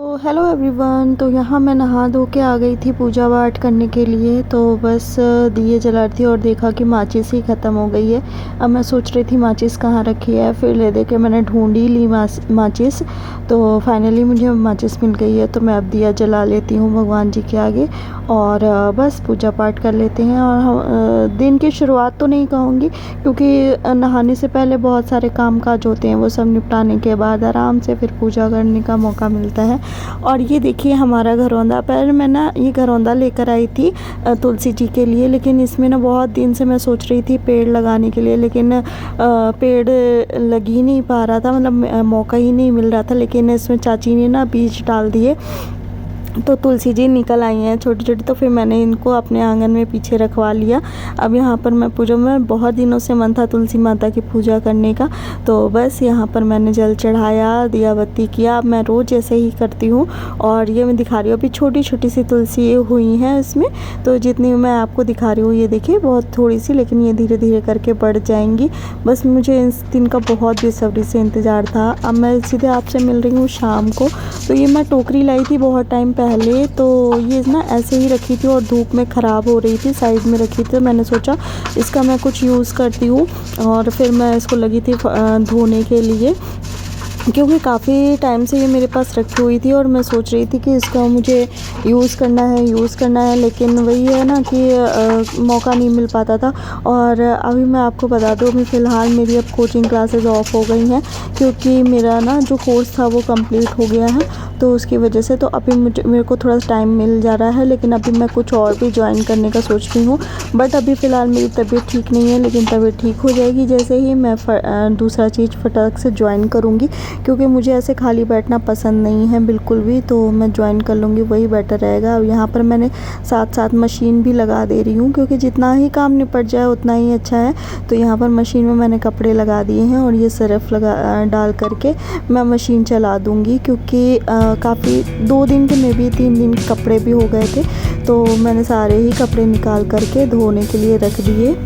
तो hello everyone. तो यहाँ मैं नहा धो के आ गई थी पूजा पाठ करने के लिए। तो बस दिए जला रही थी और देखा कि माचिस ही ख़त्म हो गई है। अब मैं सोच रही थी माचिस कहाँ रखी है, फिर ले दे के मैंने ढूंढ ही ली माचिस। तो फाइनली मुझे माचिस मिल गई है। तो मैं अब दिया जला लेती हूँ भगवान जी के आगे और बस पूजा पाठ कर लेते हैं। और दिन की शुरुआत तो नहीं कहूँगी, क्योंकि नहाने से पहले बहुत सारे काम काज होते हैं, वो सब निपटाने के बाद आराम से फिर पूजा करने का मौका मिलता है। और ये देखिए हमारा घरौंदा। पहले मैं ना ये घरौंदा लेकर आई थी तुलसी जी के लिए, लेकिन इसमें ना बहुत दिन से मैं सोच रही थी पेड़ लगाने के लिए, लेकिन पेड़ लग ही नहीं पा रहा था, मतलब मौका ही नहीं मिल रहा था। लेकिन इसमें चाची ने ना बीज डाल दिए तो तुलसी जी निकल आई हैं छोटी छोटी। तो फिर मैंने इनको अपने आंगन में पीछे रखवा लिया। अब यहाँ पर मैं पूजा में बहुत दिनों से मन था तुलसी माता की पूजा करने का। तो बस यहाँ पर मैंने जल चढ़ाया, दिया बत्ती किया। अब मैं रोज़ ऐसे ही करती हूँ। और ये मैं दिखा रही हूँ, अभी छोटी छोटी सी तुलसी हुई हैं इसमें। तो जितनी मैं आपको दिखा रही हूँ ये देखिए बहुत थोड़ी सी, लेकिन ये धीरे धीरे करके बढ़ जाएंगी। बस मुझे इस दिन का बहुत बेसब्री से इंतज़ार था। अब मैं सीधे आपसे मिल रही हूँ शाम को। तो ये मैं टोकरी लाई थी बहुत टाइम पहले। तो ये ना ऐसे ही रखी थी और धूप में ख़राब हो रही थी, साइड में रखी थी। तो मैंने सोचा इसका मैं कुछ यूज़ करती हूँ। और फिर मैं इसको लगी थी धोने के लिए, क्योंकि काफ़ी टाइम से ये मेरे पास रखी हुई थी और मैं सोच रही थी कि इसका मुझे यूज़ करना है। लेकिन वही है ना कि मौका नहीं मिल पाता था। और अभी मैं आपको बता दूँ, अभी फ़िलहाल मेरी अब कोचिंग क्लासेस ऑफ हो गई हैं, क्योंकि मेरा ना जो कोर्स था वो कंप्लीट हो गया है। तो उसकी वजह से तो अभी मेरे को थोड़ा टाइम मिल जा रहा है, लेकिन अभी मैं कुछ और भी ज्वाइन करने का सोच रही हूँ। बट अभी फ़िलहाल मेरी तबीयत ठीक नहीं है, लेकिन तबीयत ठीक हो जाएगी जैसे ही मैं दूसरा चीज़ फटाक से ज्वाइन करूँगी, क्योंकि मुझे ऐसे खाली बैठना पसंद नहीं है बिल्कुल भी। तो मैं ज्वाइन कर लूँगी, वही बेटर रहेगा। अब यहाँ पर मैंने साथ साथ मशीन भी लगा दे रही हूँ, क्योंकि जितना ही काम निपट जाए उतना ही अच्छा है। तो यहाँ पर मशीन में मैंने कपड़े लगा दिए हैं और ये सर्फ़ डाल करके मैं मशीन चला दूँगी, क्योंकि काफ़ी 2 दिन के में भी 3 दिन के कपड़े भी हो गए थे। तो मैंने सारे ही कपड़े निकाल करके धोने के लिए रख दिए।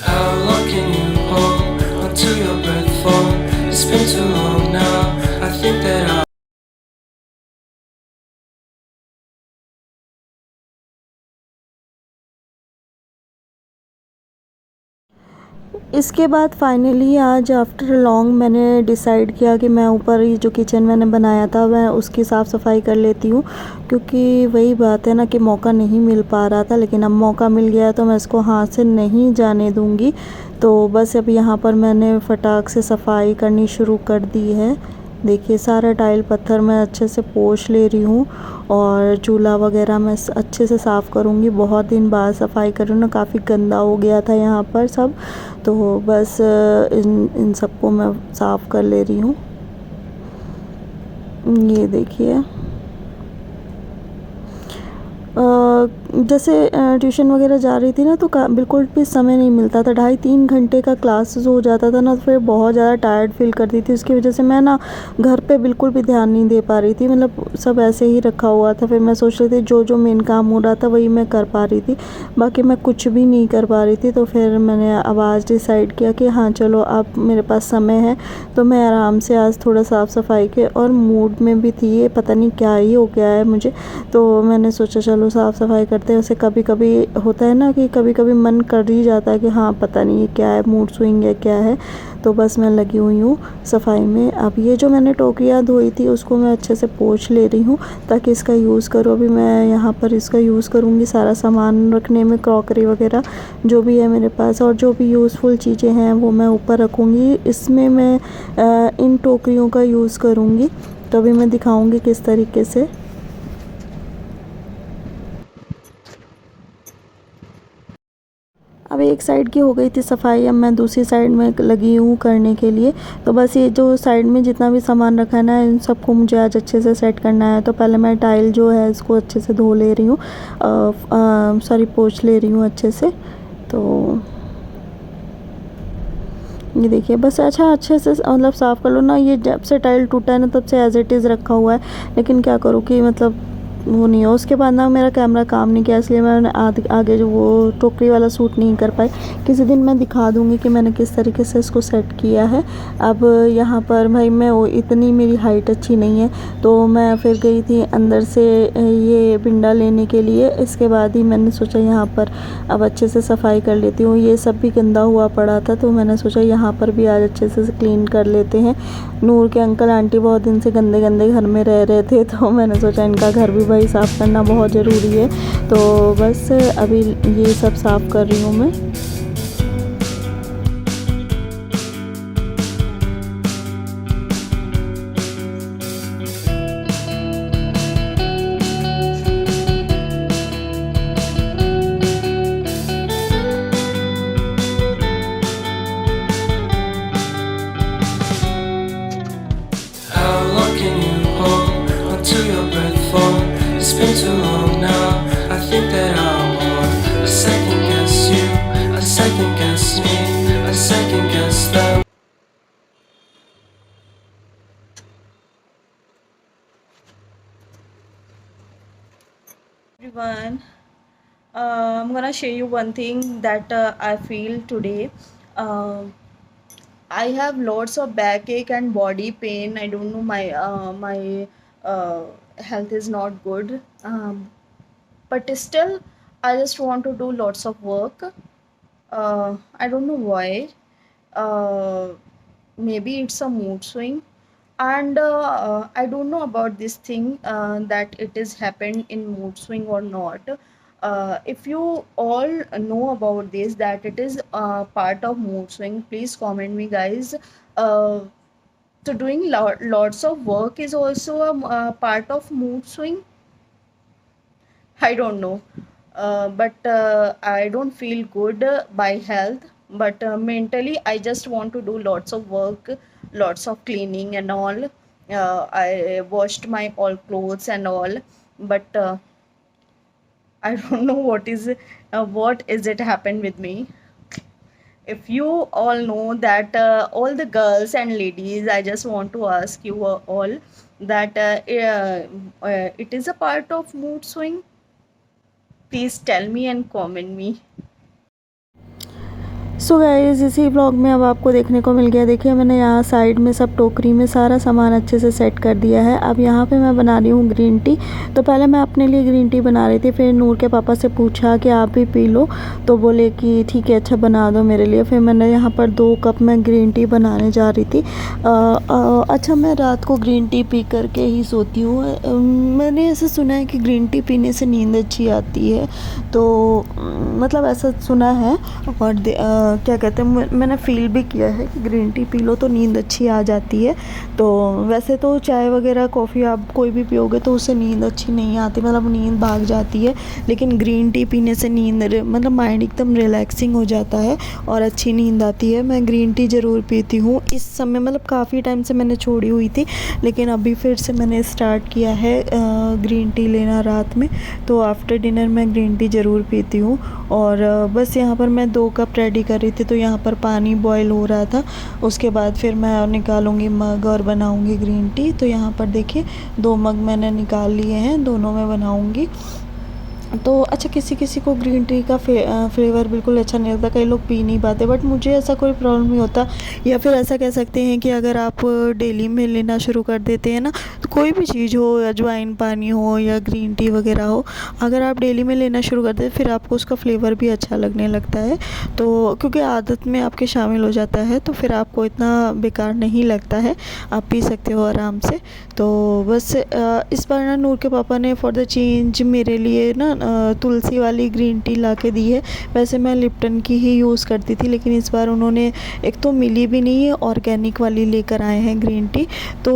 How long can you hold onto your breath for? It's been too long now. I think that I इसके बाद फाइनली आज आफ्टर लॉन्ग मैंने डिसाइड किया कि मैं ऊपर ये जो किचन मैंने बनाया था मैं उसकी साफ़ सफाई कर लेती हूँ, क्योंकि वही बात है ना कि मौका नहीं मिल पा रहा था। लेकिन अब मौका मिल गया है तो मैं इसको हाथ से नहीं जाने दूँगी। तो बस अब यहाँ पर मैंने फटाक से सफाई करनी शुरू कर दी है। देखिए सारा टाइल पत्थर मैं अच्छे से पोंछ ले रही हूँ और चूल्हा वगैरह मैं अच्छे से साफ़ करूँगी। बहुत दिन बाद सफाई कर रही हूँ ना, काफ़ी गंदा हो गया था यहाँ पर सब। तो बस इन सबको मैं साफ़ कर ले रही हूँ। ये देखिए जैसे ट्यूशन वगैरह जा रही थी ना, तो बिल्कुल भी समय नहीं मिलता था। 2.5-3 घंटे का क्लासेस हो जाता था ना, तो फिर बहुत ज़्यादा टायर्ड फील करती थी। उसकी वजह से मैं ना घर पे बिल्कुल भी ध्यान नहीं दे पा रही थी, मतलब सब ऐसे ही रखा हुआ था। फिर मैं सोच रही थी जो जो मेन काम हो रहा था वही मैं कर पा रही थी, बाकी मैं कुछ भी नहीं कर पा रही थी। तो फिर मैंने अब आज डिसाइड किया कि हाँ चलो अब मेरे पास समय है, तो मैं आराम से आज थोड़ा साफ़ सफाई के और मूड में भी थी। ये पता नहीं क्या ही हो गया है मुझे, तो मैंने सोचा चलो साफ़ सफाई करते हैं। वैसे कभी कभी होता है ना कि कभी कभी मन कर ही जाता है कि हाँ पता नहीं ये क्या है, मूड स्विंग है क्या है। तो बस मैं लगी हुई हूँ सफाई में। अब ये जो मैंने टोकरियाँ धोई थी उसको मैं अच्छे से पोंछ ले रही हूँ ताकि इसका यूज़ करूँ। अभी मैं यहाँ पर इसका यूज़ करूँगी सारा सामान रखने में, क्रॉकरी वगैरह जो भी है मेरे पास, और जो भी यूज़फुल चीज़ें हैं वो मैं ऊपर रखूँगी। इसमें मैं इन टोकरियों का यूज़ करूँगी। तो अभी मैं दिखाऊँगी किस तरीके से। अब एक साइड की हो गई थी सफाई, अब मैं दूसरी साइड में लगी हूँ करने के लिए। तो बस ये जो साइड में जितना भी सामान रखा है ना, इन सबको मुझे आज अच्छे से सेट करना है। तो पहले मैं टाइल जो है इसको अच्छे से धो ले रही हूँ, पोंछ ले रही हूँ अच्छे से। तो ये देखिए बस अच्छा अच्छे से मतलब साफ़ कर लो ना। ये जब से टाइल टूटा है ना तब से एज़ इट इज़ रखा हुआ है, लेकिन क्या करूँ कि मतलब वो नहीं है। उसके बाद ना मेरा कैमरा काम नहीं किया, इसलिए मैंने आगे जो वो टोकरी वाला शूट नहीं कर पाई। किसी दिन मैं दिखा दूँगी कि मैंने किस तरीके से इसको सेट किया है। अब यहाँ पर भाई मैं वो इतनी मेरी हाइट अच्छी नहीं है, तो मैं फिर गई थी अंदर से ये पिंडा लेने के लिए। इसके बाद ही मैंने सोचा यहाँ पर अब अच्छे से सफाई कर लेती हूँ। ये सब भी गंदा हुआ पड़ा था, तो मैंने सोचा यहाँ पर भी आज अच्छे से क्लीन कर लेते हैं। नूर के अंकल आंटी बहुत दिन से गंदे गंदे घर में रह रहे थे, तो मैंने सोचा इनका घर भी भाई साफ़ करना बहुत ज़रूरी है। तो बस अभी ये सब साफ़ कर रही हूँ मैं। How long can you hold until your breath falls? It's been too long now. I think that I want a second guess you, a second guess me, a second guess them. Everyone, I'm gonna share you one thing that I feel today. I have lots of backache and body pain. I don't know, my health is not good. But still, I just want to do lots of work. I don't know why. Uh, Maybe it's a mood swing, and I don't know about this thing that it is happened in mood swing or not. If you all know about this, that it is part of mood swing, please comment me, guys. So doing lots of work is also a part of mood swing. I don't know, but I don't feel good by health. But mentally, I just want to do lots of work, lots of cleaning and all. I washed my all clothes and all, but I don't know what is it happened with me. If you all know that, all the girls and ladies, I just want to ask you all that it is a part of mood swing. Please tell me and comment me. So guys, इसी blog में अब आपको देखने को मिल गया। देखिए मैंने यहाँ साइड में सब टोकरी में सारा सामान अच्छे से सेट कर दिया है। अब यहाँ पे मैं बना रही हूँ ग्रीन टी। तो पहले मैं अपने लिए ग्रीन टी बना रही थी, फिर नूर के पापा से पूछा कि आप भी पी लो, तो बोले कि ठीक है अच्छा बना दो मेरे लिए। फिर मैंने यहाँ पर 2 कप मैं ग्रीन टी बनाने जा रही थी। अच्छा, मैं रात को ग्रीन टी पी करके ही सोती हूँ। मैंने ऐसा सुना है कि ग्रीन टी पीने से नींद अच्छी आती है, तो मतलब ऐसा सुना है। और क्या कहते हैं, मैंने फ़ील भी किया है कि ग्रीन टी पी लो तो नींद अच्छी आ जाती है। तो वैसे तो चाय वगैरह कॉफ़ी आप कोई भी पियोगे तो उससे नींद अच्छी नहीं आती, मतलब नींद भाग जाती है। लेकिन ग्रीन टी पीने से नींद मतलब माइंड एकदम रिलैक्सिंग हो जाता है और अच्छी नींद आती है। मैं ग्रीन टी ज़रूर पीती हूँ इस समय, मतलब काफ़ी टाइम से मैंने छोड़ी हुई थी, लेकिन अभी फिर से मैंने स्टार्ट किया है ग्रीन टी लेना रात में। तो आफ्टर डिनर मैं ग्रीन टी ज़रूर पीती हूँ। और बस यहाँ पर मैं 2 कप रेडी कर रही थी, तो यहाँ पर पानी बॉईल हो रहा था। उसके बाद फिर मैं निकालूंगी मग और बनाऊंगी ग्रीन टी। तो यहाँ पर देखिए 2 मग मैंने निकाल लिए हैं, दोनों में बनाऊंगी। तो अच्छा, किसी किसी को ग्रीन टी का फ्लेवर बिल्कुल अच्छा नहीं लगता, कई लोग पी नहीं पाते, बट मुझे ऐसा कोई प्रॉब्लम नहीं होता। या फिर ऐसा कह सकते हैं कि अगर आप डेली में लेना शुरू कर देते हैं ना, तो कोई भी चीज़ हो, अजवाइन पानी हो या ग्रीन टी वगैरह हो, अगर आप डेली में लेना शुरू कर देते फिर आपको उसका फ्लेवर भी अच्छा लगने लगता है। तो क्योंकि आदत में आपके शामिल हो जाता है, तो फिर आपको इतना बेकार नहीं लगता है, आप पी सकते हो आराम से। तो बस इस बार ना नूर के पापा ने फॉर द चेंज मेरे लिए ना तुलसी वाली ग्रीन टी ला के दी है। वैसे मैं लिप्टन की ही यूज़ करती थी, लेकिन इस बार उन्होंने एक तो मिली भी नहीं है, ऑर्गेनिक वाली लेकर आए हैं ग्रीन टी। तो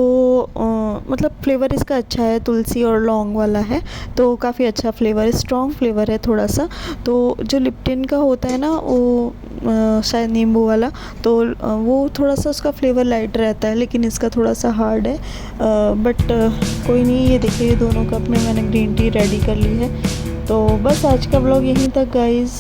मतलब फ्लेवर इसका अच्छा है, तुलसी और लौंग वाला है, तो काफ़ी अच्छा फ्लेवर है, स्ट्रॉन्ग फ्लेवर है थोड़ा सा। तो जो लिप्टन का होता है ना, वो शायद नींबू वाला, तो वो थोड़ा सा उसका फ्लेवर लाइट रहता है, लेकिन इसका थोड़ा सा हार्ड है। बट कोई नहीं, ये देखिए 2 कप में मैंने ग्रीन टी रेडी कर ली है। तो बस आज का व्लॉग यहीं तक गाइज़।